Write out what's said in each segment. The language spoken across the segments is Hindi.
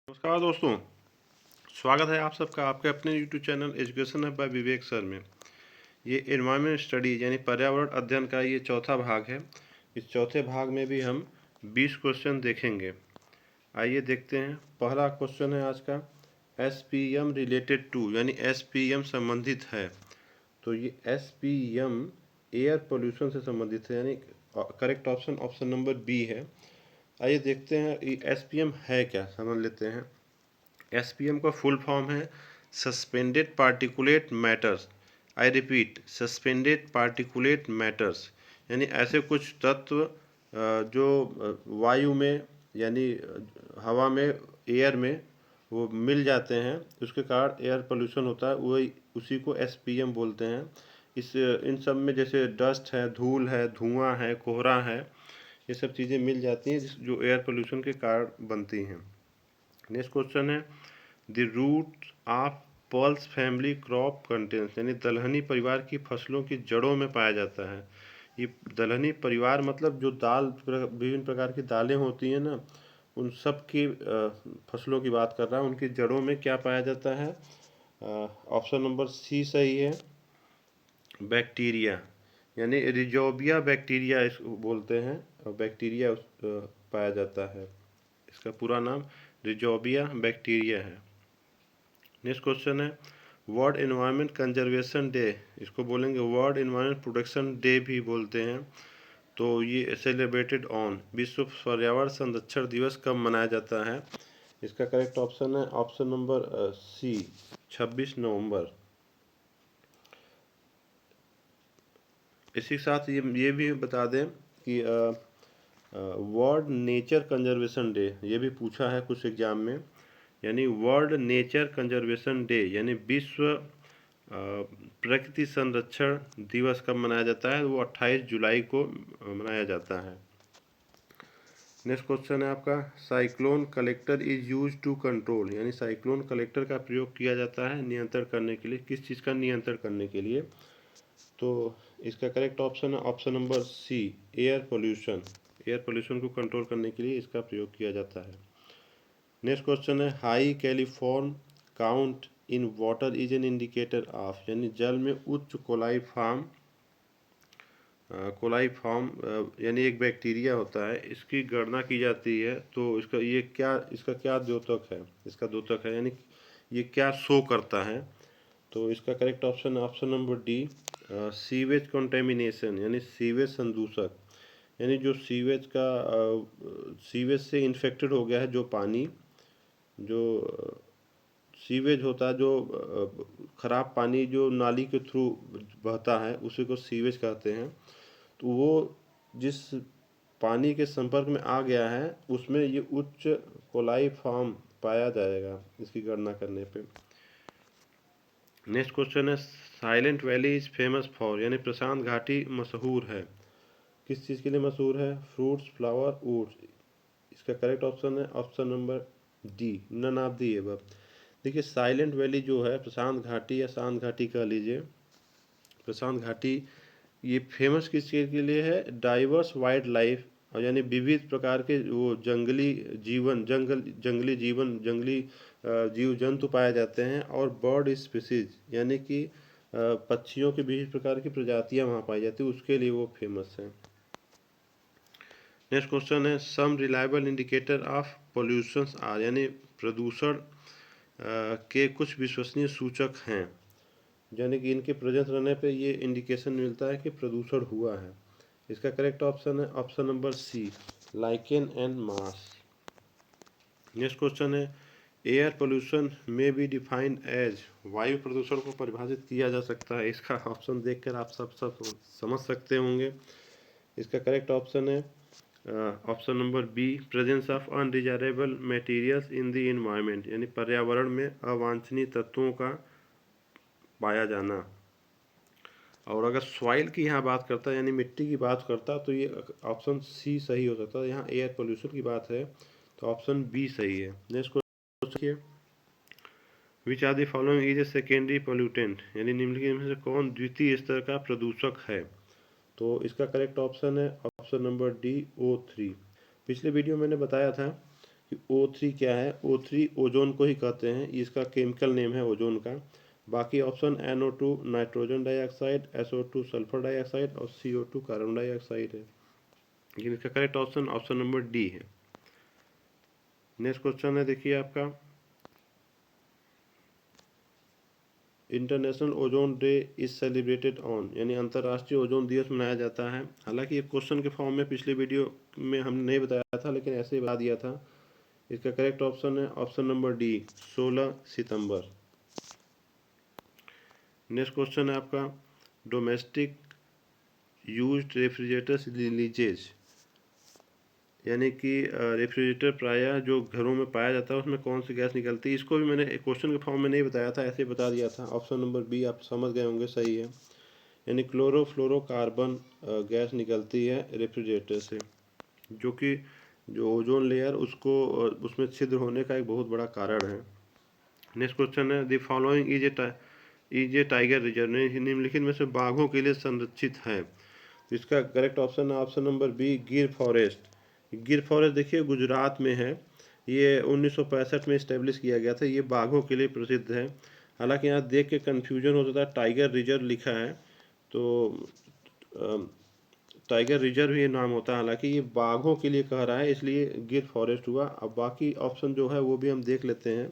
नमस्कार दोस्तों, स्वागत है आप सबका आपके अपने यूट्यूब चैनल एजुकेशन है बाय विवेक सर में। ये एनवायरमेंट स्टडी यानी पर्यावरण अध्ययन का ये चौथा भाग है। इस चौथे भाग में भी हम 20 क्वेश्चन देखेंगे। आइए देखते हैं। पहला क्वेश्चन है आज का, एसपीएम रिलेटेड टू यानी एसपीएम संबंधित है। तो ये एसपीएम एयर पोल्यूशन से संबंधित है, यानी correct option option number B है। आइए देखते हैं ये एसपीएम है क्या, समझ लेते हैं। एसपीएम का फुल फॉर्म है suspended particulate matters. I repeat, suspended particulate matters, यानी ऐसे कुछ तत्व जो वायु में यानी हवा में, एयर में वो मिल जाते हैं, उसके कारण एयर पोल्यूशन होता है, वही उसी को एसपीएम बोलते हैं। इन सब में जैसे डस्ट है, धूल है, धुआं है, कोहरा है, ये सब चीज़ें मिल जाती हैं जो एयर पोल्यूशन के कारण बनती हैं। नेक्स्ट क्वेश्चन है, the root of pulse family crop contains, यानी दलहनी परिवार की फसलों की जड़ों में पाया जाता है। ये दलहनी परिवार मतलब जो विभिन्न प्रकार की दालें होती हैं ना, उन सब की फसलों की बात कर रहा हूँ। उनकी जड़ों में क्या पाया जाता है? ऑप्शन नंबर सी सही है, बैक्टीरिया, यानी रिजोबिया बैक्टीरिया इसको बोलते हैं, और बैक्टीरिया पाया जाता है। इसका पूरा नाम रिजोबिया बैक्टीरिया है। नेक्स्ट क्वेश्चन है, वर्ल्ड एनवायरनमेंट कंजर्वेशन डे, इसको बोलेंगे वर्ल्ड एनवायरनमेंट प्रोटेक्शन डे भी बोलते हैं। तो ये सेलिब्रेटेड ऑन, विश्व पर्यावरण संरक्षण दिवस कब मनाया जाता है? इसका करेक्ट ऑप्शन है ऑप्शन नंबर सी, 26 नवंबर। इसी के साथ ये भी बता दें कि वर्ल्ड नेचर कंजर्वेशन डे, ये भी पूछा है कुछ एग्जाम में, यानी वर्ल्ड नेचर कंजर्वेशन डे यानी विश्व प्रकृति संरक्षण दिवस कब मनाया जाता है? वो 28 जुलाई को मनाया जाता है। नेक्स्ट क्वेश्चन है आपका, cyclone collector is use to control, यानी साइक्लोन कलेक्टर का प्रयोग किया जाता है नियंत्रण करने के लिए, किस चीज़ का नियंत्रण करने के लिए? तो इसका करेक्ट ऑप्शन है option number C, air pollution. Air pollution को कंट्रोल करने के लिए इसका प्रयोग किया जाता है। नेक्स्ट क्वेश्चन है, high coliform count in water is an indicator of, यानी जल में उच्च कोलाइफॉर्म यानी एक बैक्टीरिया होता है, इसकी गणना की जाती है। तो इसका क्या द्योतक है? इसका द्योतक है, यानी ये क्या शो करता है? तो इसका correct option option number D, sewage contamination, यानी सीवेज संदूषक, यानी जो सीवेज से इन्फेक्टेड हो गया है जो पानी, जो सीवेज होता है, जो खराब पानी जो नाली के थ्रू बहता है, उसी को सीवेज कहते हैं। तो वो जिस पानी के संपर्क में आ गया है उसमें ये उच्च कोलाइफॉर्म पाया जाएगा इसकी गणना करने पे। नेक्स्ट क्वेश्चन है, silent valley is famous for, यानी प्रशांत घाटी मशहूर है, किस चीज़ के लिए मशहूर है? Fruits, flower, woods. इसका करेक्ट ऑप्शन है option number D, none of the above. देखिए, साइलेंट वैली जो है, प्रशांत घाटी या शांत घाटी कह लीजिए, प्रशांत घाटी ये फेमस किस चीज़ के लिए है? डाइवर्स वाइल्ड लाइफ, और यानी विविध प्रकार के वो जंगली जंगली जीव जंतु पाए जाते हैं, और बर्ड स्पीसीज यानी कि पक्षियों की विविध प्रकार की प्रजातियां वहाँ पाई जाती है, उसके लिए वो फेमस है। नेक्स्ट क्वेश्चन है, some reliable indicator of pollutions are, यानी प्रदूषण के कुछ विश्वसनीय सूचक हैं, यानी कि इनके प्रेजेंस रहने पे ये इंडिकेशन मिलता है कि प्रदूषण हुआ है। इसका करेक्ट ऑप्शन है option number C, lichen and moss. Next question है, एयर पोल्यूशन में बी डिफाइंड एज, वायु प्रदूषण को परिभाषित किया जा सकता है। इसका ऑप्शन देखकर आप सब समझ सकते होंगे। इसका करेक्ट ऑप्शन है option number B, presence of undesirable materials in the environment, यानी पर्यावरण में अवांछनीय तत्वों का पाया जाना। और अगर सॉइल की यहाँ बात करता है, यानी मिट्टी की बात करता, तो ये ऑप्शन सी सही हो सकता है। यहाँ एयर पोल्यूशन की बात है तो ऑप्शन बी सही है। Next question, which are the following is a secondary pollutant, यानी निम्नलिखित में से कौन द्वितीय स्तर का प्रदूषक है? तो इसका करेक्ट ऑप्शन है ऑप्शन नंबर डी, O3। पिछले वीडियो मैंने बताया था कि O3 क्या है। O3 ओजोन को ही कहते हैं, इसका केमिकल नेम है ओजोन का। बाकी option NO2 nitrogen dioxide, SO2 sulphur dioxide और CO2 कार्बन डाइऑक्साइड है। लेकिन इसका correct option option number D है। नेक्स्ट क्वेश्चन है, देखिए आपका, international ozone day is celebrated on, यानी अंतर्राष्ट्रीय ओजोन दिवस मनाया जाता है। हालांकि ये क्वेश्चन के फॉर्म में पिछले वीडियो में हमने नहीं बताया था, लेकिन ऐसे ही बता दिया था। इसका करेक्ट ऑप्शन है ऑप्शन नंबर डी, 16 सितंबर। नेक्स्ट क्वेश्चन है आपका, डोमेस्टिक यूज्ड रेफ्रिजरेटर्स रिलीजेज, यानी कि रेफ्रिजरेटर प्रायः जो घरों में पाया जाता है उसमें कौन सी गैस निकलती है। इसको भी मैंने क्वेश्चन के फॉर्म में नहीं बताया था, ऐसे बता दिया था। ऑप्शन नंबर बी आप समझ गए होंगे, सही है। यानी क्लोरोफ्लोरोकार्बन गैस निकलती है रेफ्रिजरेटर से, जो कि जो ओजोन लेयर उसको उसमें छिद्र होने का एक बहुत बड़ा कारण है। नेक्स्ट क्वेश्चन है, the following is A tiger reserve, निम्नलिखित में से बाघों के लिए संरक्षित है। इसका करेक्ट ऑप्शन है ऑप्शन नंबर बी, गिर फॉरेस्ट। गिर फॉरेस्ट देखिए गुजरात में है। ये 1965 में इस्टेब्लिश किया गया था। ये बाघों के लिए प्रसिद्ध है। हालांकि यहाँ देख के कन्फ्यूजन हो जाता है, टाइगर रिजर्व लिखा है तो टाइगर रिजर्व ये नाम होता है। हालांकि ये बाघों के लिए कह रहा है, इसलिए गिर फॉरेस्ट हुआ। अब बाकी ऑप्शन जो है वो भी हम देख लेते हैं।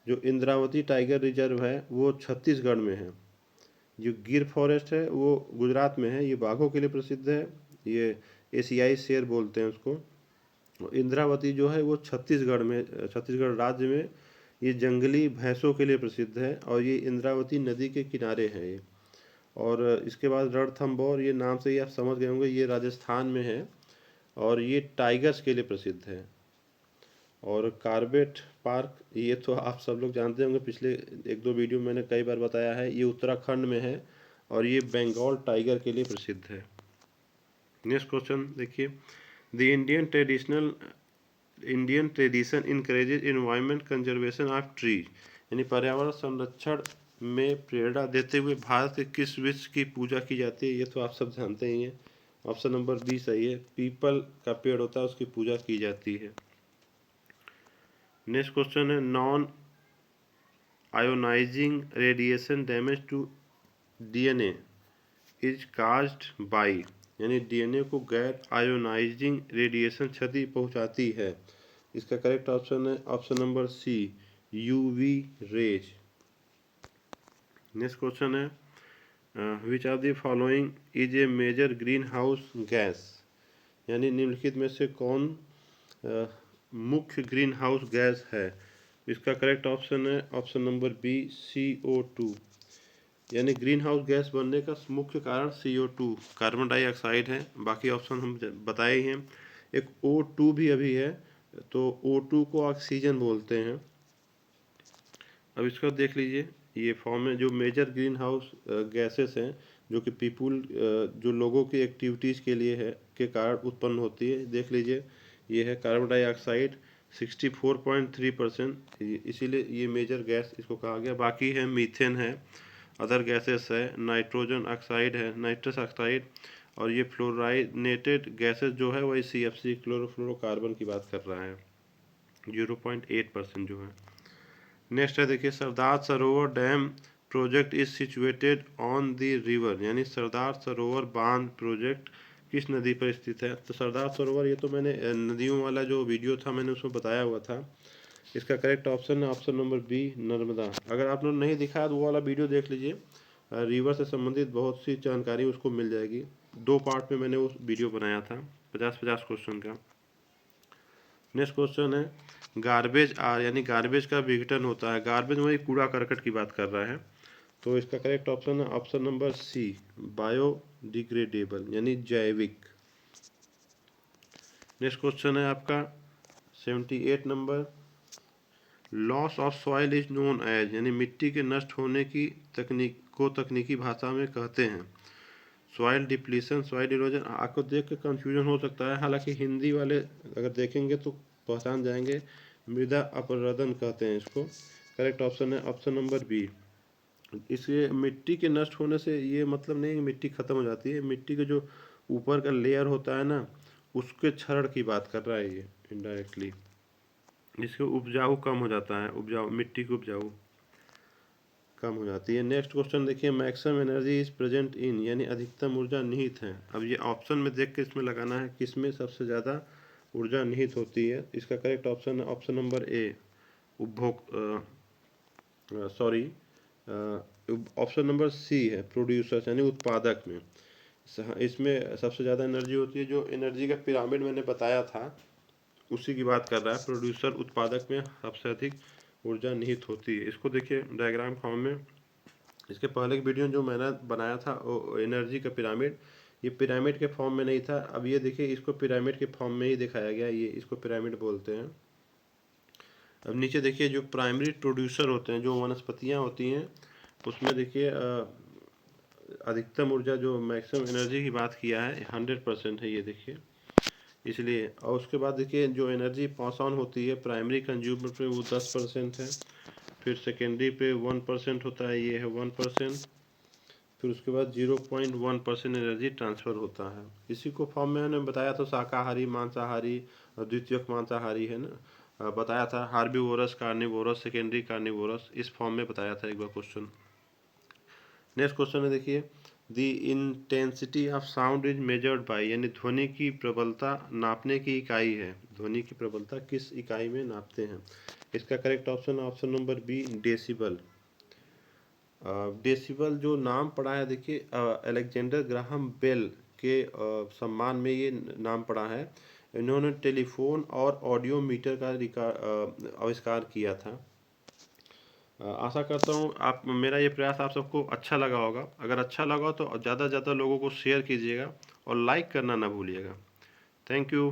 जो इंद्रावती टाइगर रिजर्व है वो छत्तीसगढ़ में है। जो गिर फॉरेस्ट है वो गुजरात में है, ये बाघों के लिए प्रसिद्ध है। ये एशियाई शेर बोलते हैं उसको। इंद्रावती जो है वो छत्तीसगढ़ में, छत्तीसगढ़ राज्य में ये जंगली भैंसों के लिए प्रसिद्ध है, और ये इंद्रावती नदी के किनारे है ये। और इसके बाद रणथंभौर, ये नाम से ही आप समझ गए होंगे, ये राजस्थान में है और ये टाइगर्स के लिए प्रसिद्ध है। और कार्बेट पार्क, ये तो आप सब लोग जानते होंगे, पिछले एक दो वीडियो मैंने कई बार बताया है, ये उत्तराखंड में है और ये बंगाल टाइगर के लिए प्रसिद्ध है। नेक्स्ट क्वेश्चन देखिए, the Indian tradition encourages environment conservation of trees, यानी पर्यावरण संरक्षण में प्रेरणा देते हुए भारत के किस वृक्ष की पूजा की जाती है। ये तो आप सब जानते ही हैं, ऑप्शन नंबर बी सही है। पीपल का पेड़ होता है उसकी पूजा की जाती है। नेक्स्ट क्वेश्चन है, non ionizing radiation damage to DNA is caused by, यानी डीएनए को गैर आयोनाइजिंग रेडिएशन क्षति पहुंचाती है। इसका करेक्ट ऑप्शन है option number C, UV rays. Next question है, which are the following is a major greenhouse gas, यानी निम्नलिखित में से कौन मुख्य ग्रीन हाउस गैस है। इसका करेक्ट ऑप्शन है ऑप्शन नंबर बी, CO2। यानी ग्रीन हाउस गैस बनने का मुख्य कारण CO2 कार्बन डाइऑक्साइड है। बाकी ऑप्शन हम बताए ही हैं। एक O2 भी अभी है, तो O2 को ऑक्सीजन बोलते हैं। अब इसका देख लीजिए, ये फॉर्म में जो मेजर ग्रीन हाउस गैसेस हैं जो कि पीपुल जो लोगों की एक्टिविटीज़ के लिए है के कारण उत्पन्न होती है, देख लीजिए ये है कार्बन डाइऑक्साइड 64.3%, इसीलिए ये मेजर गैस इसको कहा गया। बाकी है मीथेन है, अदर गैसेस है, नाइट्रोजन ऑक्साइड है, नाइट्रस ऑक्साइड, और ये फ्लोराइनेटेड गैसेस जो है वही CFC क्लोरोफ्लोरोकार्बन की बात कर रहा है, 0.8% जो है। नेक्स्ट है देखिए, Sardar Sarovar dam project is situated on the river, यानी सरदार सरोवर बांध प्रोजेक्ट किस नदी पर स्थित है। तो सरदार सरोवर, ये तो मैंने नदियों वाला जो वीडियो था मैंने उसमें बताया हुआ था। इसका करेक्ट ऑप्शन है ऑप्शन नंबर बी, नर्मदा। अगर आप लोग नहीं दिखा तो वो वाला वीडियो देख लीजिए, रिवर से संबंधित बहुत सी जानकारी उसको मिल जाएगी। 2 पार्ट में मैंने वो वीडियो बनाया था, 50-50 क्वेश्चन का। नेक्स्ट क्वेश्चन है, गार्बेज आर, यानी गार्बेज का विघटन होता है। गार्बेज वही कूड़ा करकट की बात कर रहा है, तो इसका करेक्ट ऑप्शन है ऑप्शन नंबर सी, बायोडिग्रेडेबल, यानी जैविक। नेक्स्ट क्वेश्चन है आपका 78 number, loss of soil is known as, यानी मिट्टी के नष्ट होने की तकनीक को तकनीकी भाषा में कहते हैं। सॉइल डिप्लीशन, सॉइल इरोजन, आपको देख के कंफ्यूजन हो सकता है, हालांकि हिंदी वाले अगर देखेंगे तो पहचान जाएंगे, मृदा अपरदन कहते हैं इसको। करेक्ट ऑप्शन है ऑप्शन नंबर बी। इसलिए मिट्टी के नष्ट होने से ये मतलब नहीं कि मिट्टी खत्म हो जाती है, मिट्टी के जो ऊपर का लेयर होता है ना, उसके क्षरण की बात कर रहा है ये इनडायरेक्टली। जिससे उपजाऊ कम हो जाता है, उपजाऊ मिट्टी की उपजाऊ कम हो जाती है। नेक्स्ट क्वेश्चन देखिए, maximum energy is present in, यानी अधिकतम ऊर्जा निहित है। अब ये ऑप्शन में देख के इसमें लगाना है किसमें सबसे ज़्यादा ऊर्जा निहित होती है। इसका करेक्ट ऑप्शन है ऑप्शन नंबर ए, उपभोग सॉरी ऑप्शन नंबर सी है, प्रोड्यूसर्स यानी उत्पादक में। इसमें सबसे ज़्यादा एनर्जी होती है। जो एनर्जी का पिरामिड मैंने बताया था उसी की बात कर रहा है। प्रोड्यूसर उत्पादक में सबसे अधिक ऊर्जा निहित होती है। इसको देखिए डायग्राम फॉर्म में, इसके पहले की वीडियो जो मैंने बनाया था वो एनर्जी का पिरामिड, ये पिरामिड के फॉर्म में नहीं था। अब ये देखिए इसको पिरामिड के फॉर्म में ही दिखाया गया, ये इसको पिरामिड बोलते हैं। अब नीचे देखिए जो प्राइमरी प्रोड्यूसर होते हैं, जो वनस्पतियाँ होती हैं, उसमें देखिए अधिकतम ऊर्जा जो मैक्सिमम एनर्जी की बात किया है 100% है, ये देखिए इसलिए। और उसके बाद देखिए जो एनर्जी पास ऑन होती है प्राइमरी कंज्यूमर पे वो 10% है, फिर सेकेंडरी पे 1% होता है, ये है 1%, फिर उसके बाद 0.1% एनर्जी ट्रांसफ़र होता है। इसी को फॉर्म में मैंने बताया था, शाकाहारी, मांसाहारी और द्वितीयक मांसाहारी है ना, बताया था हार्बीवोरस, कार्निवोरस, सेकेंडरी कार्निवोरस, इस फॉर्म में बताया था एक बार क्वेश्चन। नेक्स्ट क्वेश्चन है देखिए, the intensity of sound is measured by, यानी ध्वनि की प्रबलता नापने की इकाई है। ध्वनि की प्रबलता किस इकाई में नापते हैं। इसका correct option option number B, decibel. Decibel जो नाम पड़ा है देखिए अलेक्जेंडर ग्राहम बेल के सम्मान में ये नाम पड़ा है। इन्होंने टेलीफोन और ऑडियो मीटर का आविष्कार किया था। आशा करता हूँ आप, मेरा ये प्रयास आप सबको अच्छा लगा होगा। अगर अच्छा लगा तो ज़्यादा से ज़्यादा लोगों को शेयर कीजिएगा और लाइक करना ना भूलिएगा। Thank you.